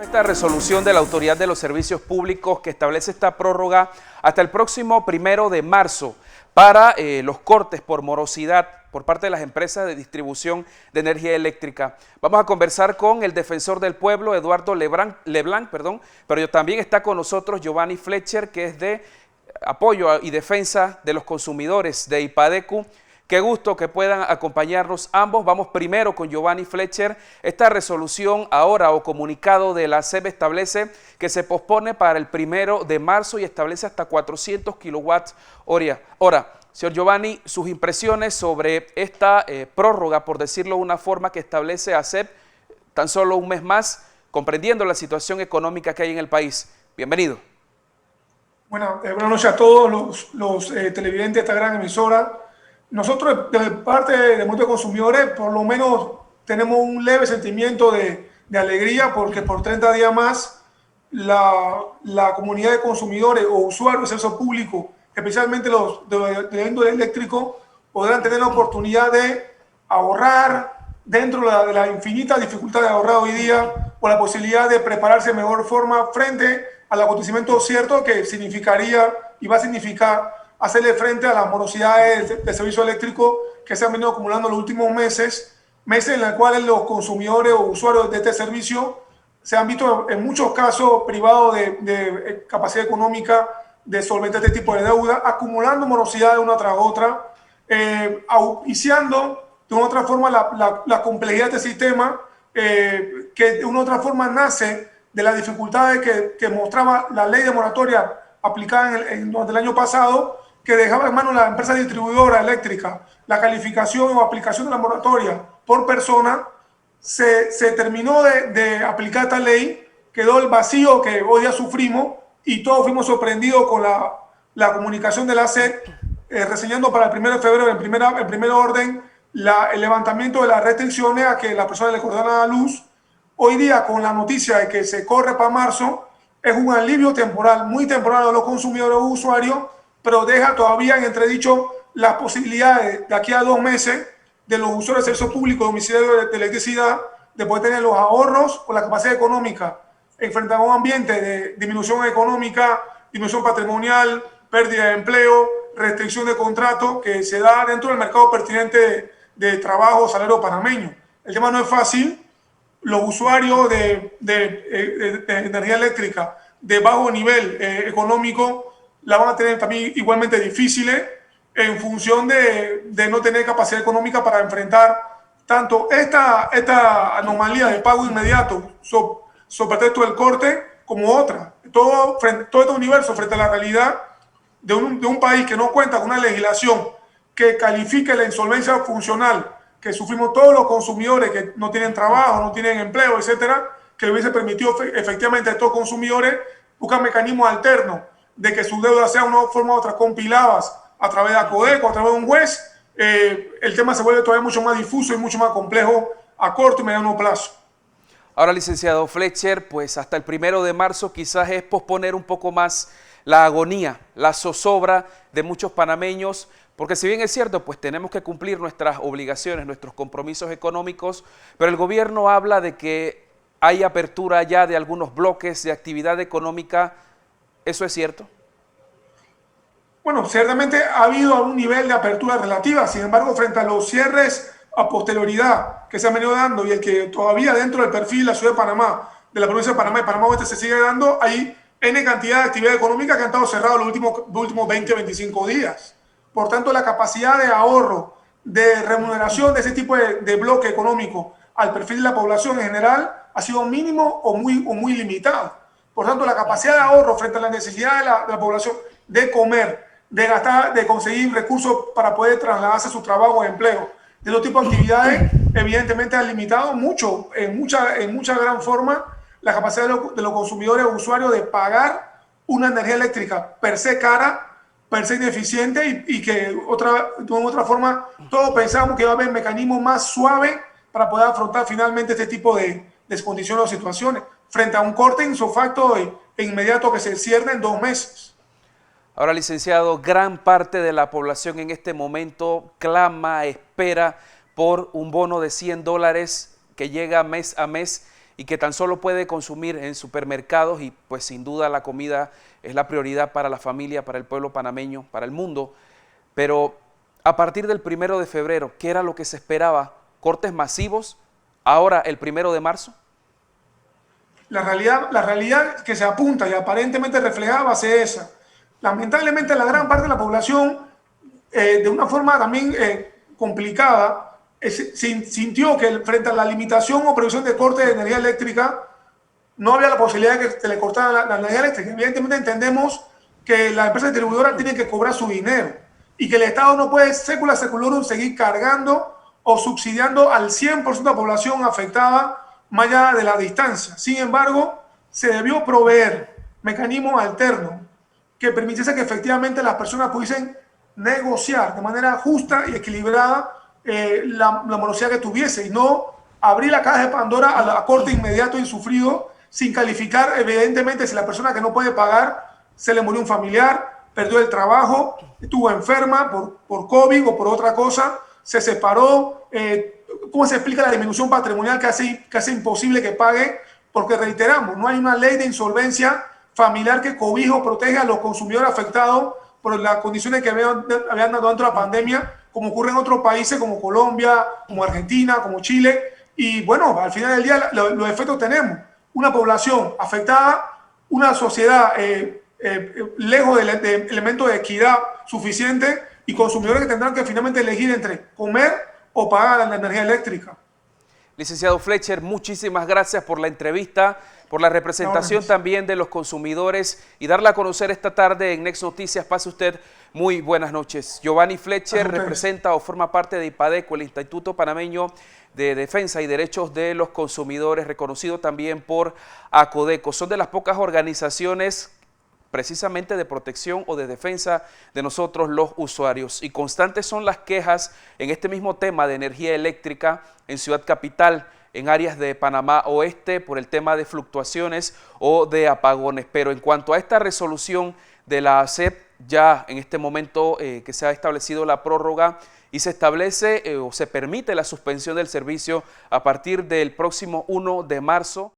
Esta resolución de la Autoridad de los Servicios Públicos que establece esta prórroga hasta el próximo 1 de marzo para los cortes por morosidad por parte de las empresas de distribución de energía eléctrica. Vamos a conversar con el defensor del pueblo, Eduardo Leblanc, pero también está con nosotros Giovanni Fletcher, que es de apoyo y defensa de los consumidores de IPADECU. Qué gusto que puedan acompañarnos ambos. Vamos primero con Giovanni Fletcher. Esta resolución ahora o comunicado de la SEB establece que se pospone para el 1 de marzo y establece hasta 400 kilowatts hora. Señor Giovanni, sus impresiones sobre esta prórroga, por decirlo de una forma, que establece a SEB tan solo un mes más, comprendiendo la situación económica que hay en el país. Bienvenido. Bueno, buenas noches a todos los televidentes de esta gran emisora. Nosotros, de parte de muchos consumidores, por lo menos tenemos un leve sentimiento de alegría porque por 30 días más la comunidad de consumidores o usuarios del servicio público, especialmente los de índole eléctrico, podrán tener la oportunidad de ahorrar dentro de la infinita dificultad de ahorrar hoy día, o la posibilidad de prepararse de mejor forma frente al acontecimiento cierto que significaría y va a significar hacerle frente a las morosidades de servicio eléctrico que se han venido acumulando en los últimos meses en los cuales los consumidores o usuarios de este servicio se han visto en muchos casos privados de capacidad económica de solventar este tipo de deuda, acumulando morosidades una tras otra, auspiciando de una otra forma la complejidad del sistema, que de una otra forma nace de las dificultades que mostraba la ley de moratoria aplicada durante el año pasado, que dejaba en manos de la empresa distribuidora eléctrica la calificación o aplicación de la moratoria por persona. Se terminó de aplicar esta ley, quedó el vacío que hoy día sufrimos y todos fuimos sorprendidos con la comunicación de la SED reseñando para el 1 de febrero en primer orden el levantamiento de las restricciones a que las personas le cortaran la luz. Hoy día, con la noticia de que se corre para marzo, es un alivio temporal, muy temporal a los consumidores o usuarios, pero deja todavía en entredicho las posibilidades de aquí a 2 meses de los usuarios de servicio público domiciliario de electricidad de poder tener los ahorros o la capacidad económica frente a un ambiente de disminución económica, disminución patrimonial, pérdida de empleo, restricción de contrato que se da dentro del mercado pertinente de trabajo salario panameño. El tema no es fácil. Los usuarios de energía eléctrica de bajo nivel económico la van a tener también igualmente difíciles en función de no tener capacidad económica para enfrentar tanto esta anomalía de pago inmediato sobre pretexto del corte como otra. Todo este universo frente a la realidad de un país que no cuenta con una legislación que califique la insolvencia funcional que sufrimos todos los consumidores que no tienen trabajo, no tienen empleo, etcétera, que le hubiese permitido efectivamente a estos consumidores buscar mecanismos alternos de que sus deudas sean de una forma u otra compiladas a través de ACODECO, a través de un juez. El tema se vuelve todavía mucho más difuso y mucho más complejo a corto y mediano plazo. Ahora, licenciado Fletcher, pues hasta el 1 de marzo quizás es posponer un poco más la agonía, la zozobra de muchos panameños, porque si bien es cierto, pues tenemos que cumplir nuestras obligaciones, nuestros compromisos económicos, pero el gobierno habla de que hay apertura ya de algunos bloques de actividad económica. ¿Eso es cierto? Bueno, ciertamente ha habido algún nivel de apertura relativa, sin embargo, frente a los cierres a posterioridad que se han venido dando y el que todavía dentro del perfil de la ciudad de Panamá, de la provincia de Panamá y Panamá Oeste se sigue dando, hay N cantidad de actividades económicas que han estado cerradas los últimos 20 o 25 días. Por tanto, la capacidad de ahorro, de remuneración de ese tipo de bloque económico al perfil de la población en general ha sido mínimo o muy limitado. Por tanto, la capacidad de ahorro frente a la necesidad de la población de comer, de gastar, de conseguir recursos para poder trasladarse a su trabajo o empleo, de los tipos de actividades, evidentemente han limitado mucho, en mucha gran forma, la capacidad de los consumidores o usuarios de pagar una energía eléctrica per se cara, per se ineficiente y que de otra forma todos pensamos que va a haber mecanismos más suaves para poder afrontar finalmente este tipo de condiciones o situaciones frente a un corte insofacto e inmediato que se cierne en 2 meses. Ahora, licenciado, gran parte de la población en este momento clama, espera por un bono de $100 que llega mes a mes y que tan solo puede consumir en supermercados, y pues sin duda la comida es la prioridad para la familia, para el pueblo panameño, para el mundo. Pero a partir del 1 de febrero, ¿qué era lo que se esperaba? ¿Cortes masivos ahora el 1 de marzo? La realidad que se apunta y aparentemente reflejada va a ser esa. Lamentablemente la gran parte de la población, de una forma también complicada, sintió que frente a la limitación o previsión de corte de energía eléctrica, no había la posibilidad de que se le cortara la energía eléctrica. Evidentemente entendemos que las empresas distribuidoras tienen que cobrar su dinero y que el Estado no puede secula seculorum seguir cargando o subsidiando al 100% de la población afectada más allá de la distancia. Sin embargo, se debió proveer mecanismos alternos que permitiesen que efectivamente las personas pudiesen negociar de manera justa y equilibrada la morosidad que tuviese, y no abrir la caja de Pandora a corte inmediato y sufrido, sin calificar evidentemente si la persona que no puede pagar se le murió un familiar, perdió el trabajo, estuvo enferma por COVID o por otra cosa, se separó. ¿Cómo se explica la disminución patrimonial que hace imposible que pague? Porque reiteramos, no hay una ley de insolvencia familiar que cobije o proteja a los consumidores afectados por las condiciones que habían dado dentro de la pandemia, como ocurre en otros países como Colombia, como Argentina, como Chile. Y bueno, al final del día los efectos tenemos. Una población afectada, una sociedad lejos de elementos de equidad suficiente, y consumidores que tendrán que finalmente elegir entre comer o pagar la energía eléctrica. Licenciado Fletcher, muchísimas gracias por la entrevista, por la representación también de los consumidores y darla a conocer esta tarde en Next Noticias. Pase usted muy buenas noches. Giovanni Fletcher representa o forma parte de IPADECO, el Instituto Panameño de Defensa y Derechos de los Consumidores, reconocido también por ACODECO. Son de las pocas organizaciones precisamente de protección o de defensa de nosotros los usuarios, y constantes son las quejas en este mismo tema de energía eléctrica en Ciudad Capital, en áreas de Panamá Oeste, por el tema de fluctuaciones o de apagones. Pero en cuanto a esta resolución de la ASEP, ya en este momento que se ha establecido la prórroga y se establece o se permite la suspensión del servicio a partir del próximo 1 de marzo,